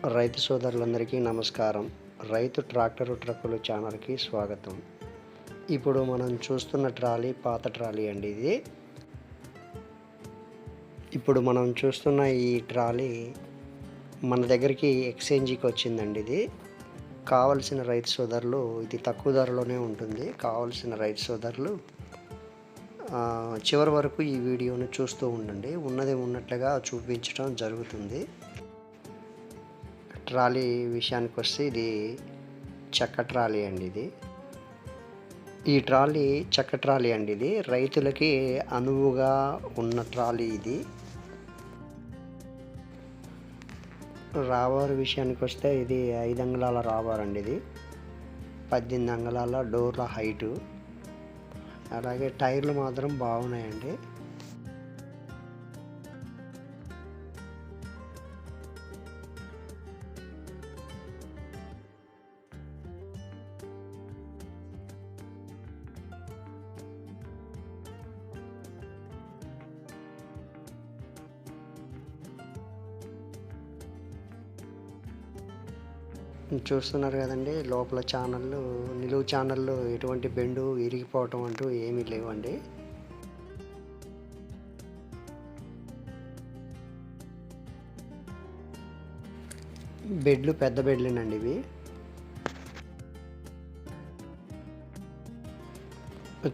రైతు సోదరులందరికీ నమస్కారం. రైతు ట్రక్కులు ఛానల్‌కి స్వాగతం. ఇప్పుడు మనం చూస్తున్న ట్రాలీ పాత ట్రాలీ అండి ఇది. ఇప్పుడు మనం చూస్తున్న ఈ ట్రాలీ మన దగ్గరికి ఎక్స్‌చేంజ్‌కి వచ్చిందండి ఇది. కావాల్సిన రైతు సోదరులు ఇది తక్కువ ధరలోనే ఉంటుంది. కావాల్సిన రైతు సోదరులు చివరి వరకు ఈ వీడియోని చూస్తూ ఉండండి. ఉన్నది ఉన్నట్లుగా చూపించడం జరుగుతుంది. ట్రాలీ విషయానికొస్తే ఇది చెక్క ట్రాలీ అండి ఇది. ఈ ట్రాలీ చెక్క ట్రాలీ అండి ఇది. రైతులకి అనువుగా ఉన్న ట్రాలీ ఇది. రాబారు విషయానికొస్తే ఇది 5 అంగుళాల రాబార్ అండి ఇది. 18 అంగుళాల డోర్ల హైటు. అలాగే టైర్లు మాత్రం బాగున్నాయండి. చూస్తున్నారు కదండి, లోపల నిలువు ఛానళ్ళు ఎటువంటి బెండు ఇరిగిపోవటం అంటూ ఏమీ లేవండి. పెద్ద బెడ్లేనండి ఇవి.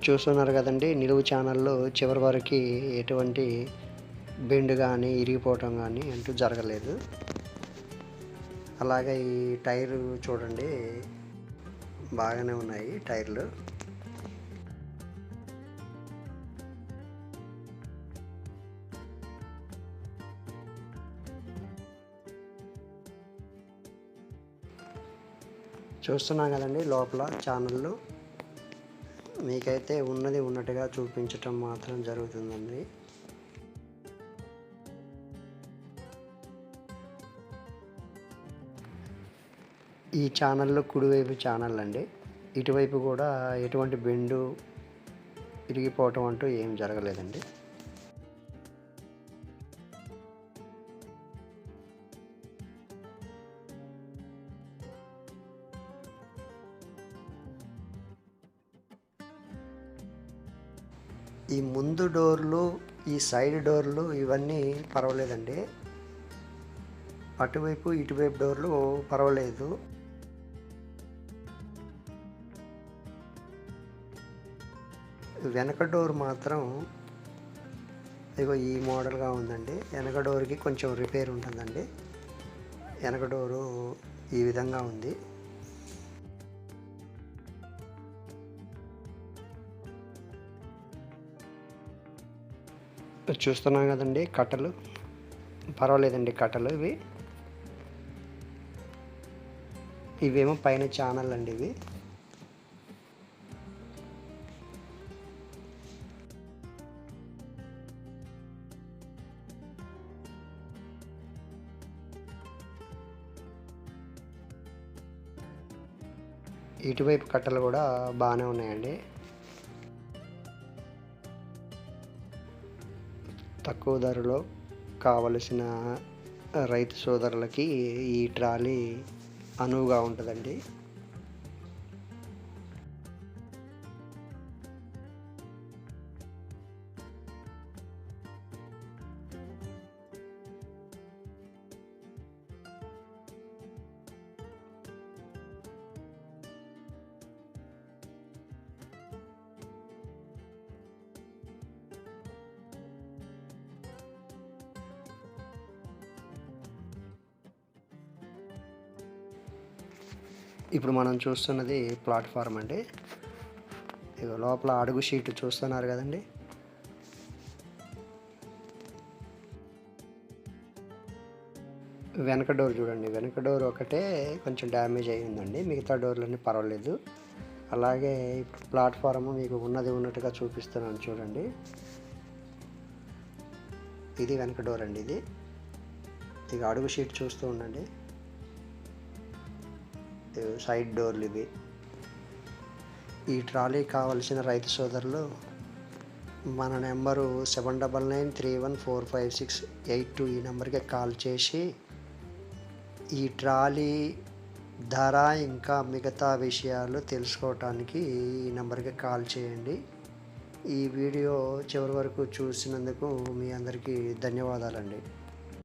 చూస్తున్నారు కదండి, నిలువు ఛానల్లో చివరి వరకు ఎటువంటి బెండు కానీ ఇరిగిపోవటం కానీ అంటూ జరగలేదు. అలాగే ఈ టైరు చూడండి, బాగానే ఉన్నాయి టైర్లు. చూస్తున్నాం కదండి, లోపల ఛానళ్ళు మీకైతే ఉన్నది ఉన్నట్టుగా చూపించటం మాత్రం జరుగుతుందండి. ఈ ఛానల్లో కుడివైపు ఛానల్ అండి. ఇటువైపు కూడా ఎటువంటి బెండు ఇరిగిపోవటం అంటూ ఏం జరగలేదండి. ఈ ముందు డోర్లు, ఈ సైడ్ డోర్లు ఇవన్నీ పర్వాలేదండి. అటువైపు ఇటువైపు డోర్లు పర్వాలేదు. వెనక డోర్ మాత్రం ఇగో ఈ మోడల్గా ఉందండి. వెనక డోర్కి కొంచెం రిపేర్ ఉంటుందండి. వెనక డోరు ఈ విధంగా ఉంది. చూస్తున్నాం కదండి, కట్టలు పర్వాలేదండి. కట్టలు ఇవేమో పైన ఛానల్ అండి ఇవి. ఇటువైపు కట్టలు కూడా బాగానే ఉన్నాయండి. తక్కువ ధరలో కావలసిన రైతు సోదరులకి ఈ ట్రాలీ అనువుగా ఉంటుందండి. ఇప్పుడు మనం చూస్తున్నది ప్లాట్ఫారం అండి. ఇక లోపల అడుగు షీట్ చూస్తున్నారు కదండి. వెనక డోర్ చూడండి, వెనక డోర్ ఒకటే కొంచెం డ్యామేజ్ అయ్యిందండి. మిగతా డోర్లన్నీ పర్వాలేదు. అలాగే ఇప్పుడు ప్లాట్ఫారము మీకు ఉన్నది ఉన్నట్టుగా చూపిస్తున్నాను చూడండి. ఇది వెనక డోర్ అండి ఇది. ఇక అడుగు షీట్ చూస్తూ ఉండండి. సైడ్ డోర్లు ఇవి. ఈ ట్రాలీ కావలసిన రైతు సోదరులు మన నెంబరు 7993145682 ఈ నెంబర్కి కాల్ చేసి ఈ ట్రాలీ ధర ఇంకా మిగతా విషయాలు తెలుసుకోవటానికి ఈ నెంబర్కి కాల్ చేయండి. ఈ వీడియో చివరి వరకు చూసినందుకు మీ అందరికీ ధన్యవాదాలండి.